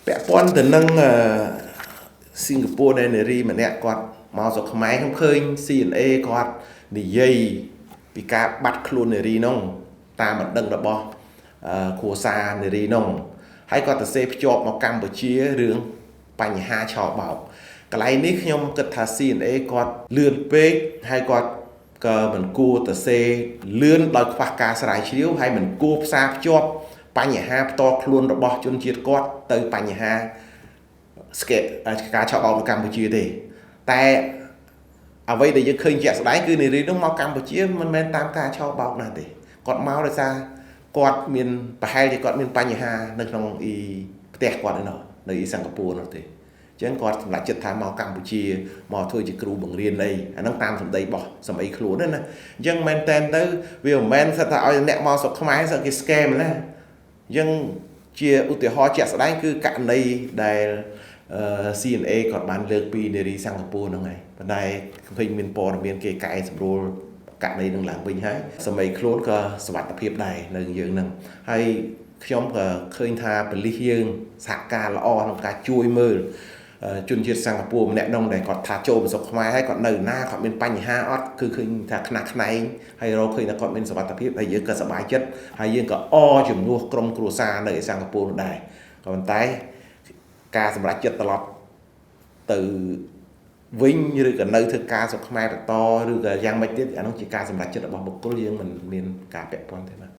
ពាក់ព័ន្ធទៅនឹងសិង្ហបុរីនារីម្នាក់គាត់មកស្រុកខ្មែរខ្ញុំឃើញ CNA គាត់និយាយពីការបាត់ខ្លួននារីនោះតាមបណ្ដឹងរបស់គ្រួសារនារីនោះហើយគាត់ទៅសេភ្ជាប់មកកម្ពុជារឿងបញ្ហាឆោបោកកន្លែងនេះខ្ញុំគិតថា CNA គាត់លឿនពេកហើយគាត់ក៏មិនគួរទៅសេលឿនដោយខ្វះការស្រាវជ្រាវហើយមិនគួរផ្សារភ្ជាប់បញ្ហាផ្ទាល់ខ្លួនរបស់ជនជាតិគាត់ទៅបញ្ហាការឆោបោកនៅកម្ពុជាទេតែអ្វីដែលយើងឃើញជាក់ស្ដែងគឺនារីនោះមកកម្ពុជាមិនមែនតាមការឆោបោកណាទេគាត់មកដោយសារគាត់មានប្រហែលជាគាត់មានបញ្ហានៅក្នុងផ្ទះគាត់ឯណោះនៅសិង្ហបុរីនោះទេអញ្ចឹងគាត់សម្រេចចិត្តថាមកកម្ពុជាមកធ្វើជាគ្រូបង្រៀនអីអាហ្នឹងតាមសម្ដីរបស់សម្ដីខ្លួនណាអញ្ចឹងមែនតែនទៅវាមិនមែនថាឲ្យអ្នកមកស្រុកខ្មែរស្អីគេ scam ណាអញ្ចឹងជាឧទាហរណ៍ជាក់ស្ដែងគឺករណីដែល CNA គាត់បានលើកពីនារីសិង្ហបុរីហ្នឹងហើយប៉ុន្តែឃើញមានព័ត៌មានគេកែសម្រួលករណីនឹងឡើងវិញហើយសម័យខ្លួនក៏សុវត្ថិភាពដែរនៅយើងហ្នឹងហើយខ្ញុំក៏ឃើញថាប៉ូលីសយើងសហការល្អក្នុងការជួយមើលជនជាតិសិង្ហបុរីម្នាក់នោះដែលគាត់ថាចូលមកស្រុកខ្មែរហើយគាត់នៅណាគាត់មានបញ្ហាអត់គឺឃើញថាខ្នះខ្នែងហើយរកឃើញថាគាត់មានសុវត្ថិភាពហើយយើងក៏សប្បាយចិត្តហើយយើងក៏ជំនួសក្រុមគ្រួសារនៅសិង្ហបុរីនោះដែរក៏ប៉ុន្តែការសម្រេចចិត្តត្រឡប់ទៅវិញឬក៏នៅធ្វើការស្រុកខ្មែរបន្តឬក៏យ៉ាងម៉េចទៀតអានោះជាការសម្រេចចិត្តរបស់បុគ្គលយើងមិនមានការពាក់ព័ន្ធទេណា